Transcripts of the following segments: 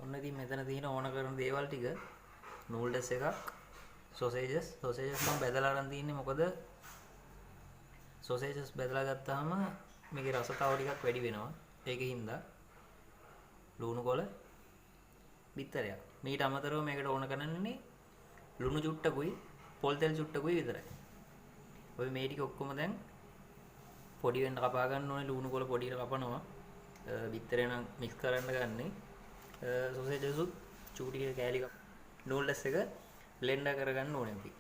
ඔන්න ඉතින් මෙතන තියෙන ඕන කරන දේවල් ටික නූඩල්ස් එකක් සොසේජස් මම බෙදලා අරන් තින්නේ මොකද සොසේජස් බෙදලා ගත්තාම මේකේ රස තව ටිකක් වැඩි වෙනවා. ඒකින්ද ලුණු කොළ බිත්තරයක්. මීට අමතරව මේකට ඕන කරන්නේ ලුණු චුට්ටකුයි පොල් තෙල් චුට්ටකුයි විතරයි. ඔය මේ ටික ඔක්කොම දැන් පොඩි වෙන්න කපා ගන්න ඕනේ. ලුණු කොළ පොඩියට කපනවා. බිත්තරේ නම් මික්ස් කරන්න ගන්නේ. සොසේජස් උත් චූටි කෑලි නූඩල්ස් එක බ්ලෙන්ඩර් කරගන්න ඕනේ අපි.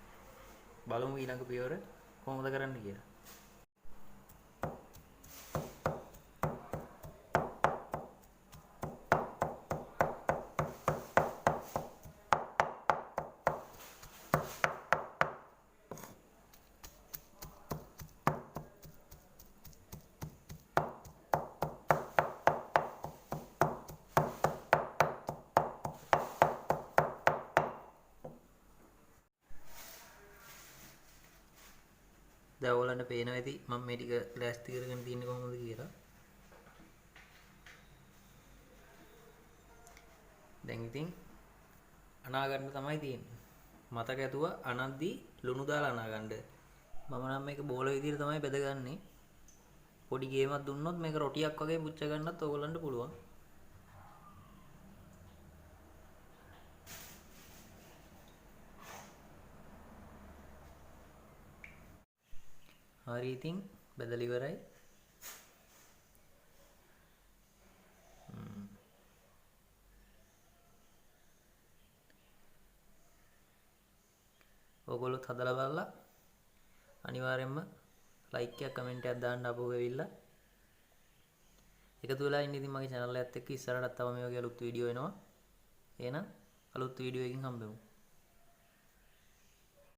බලමු ඊළඟ පියවර කොහොමද කරන්න කියලා. දැන් ඔයගලන්ට පේනවා ඇති මම මේ ටික ලෑස්ති කරගෙන තියන්නේ කොහොමද කියලා. දැන් ඉතින් අනා ගන්න තමයි තියෙන්නේ. මතක ඇතුව අනද්දී ලුණු දාලා අනා ගන්න. මම නම් මේක බෝල විදිහට තමයි බෙදගන්නේ. පොඩි ගේමක් දුන්නොත් මේක රොටියක් වගේ පුච්ච ගන්නත් ඔයගලන්ට පුළුවන්. හරි ඉතින් බෙදලා ඉවරයි. ඔයගොල්ලොත් හදලා බලලා අනිවාර්යයෙන්ම ලයික් එකක් කමෙන්ට් එකක් දාන්න අපෝ වෙවිලා. එකතු වෙලා ඉන්න ඉතින් මගේ channel එකත් එක්ක ඉස්සරහටත් තව මේ වගේ අලුත් වීඩියෝ එනවා. එහෙනම් අලුත් වීඩියෝ එකකින් හම්බෙමු.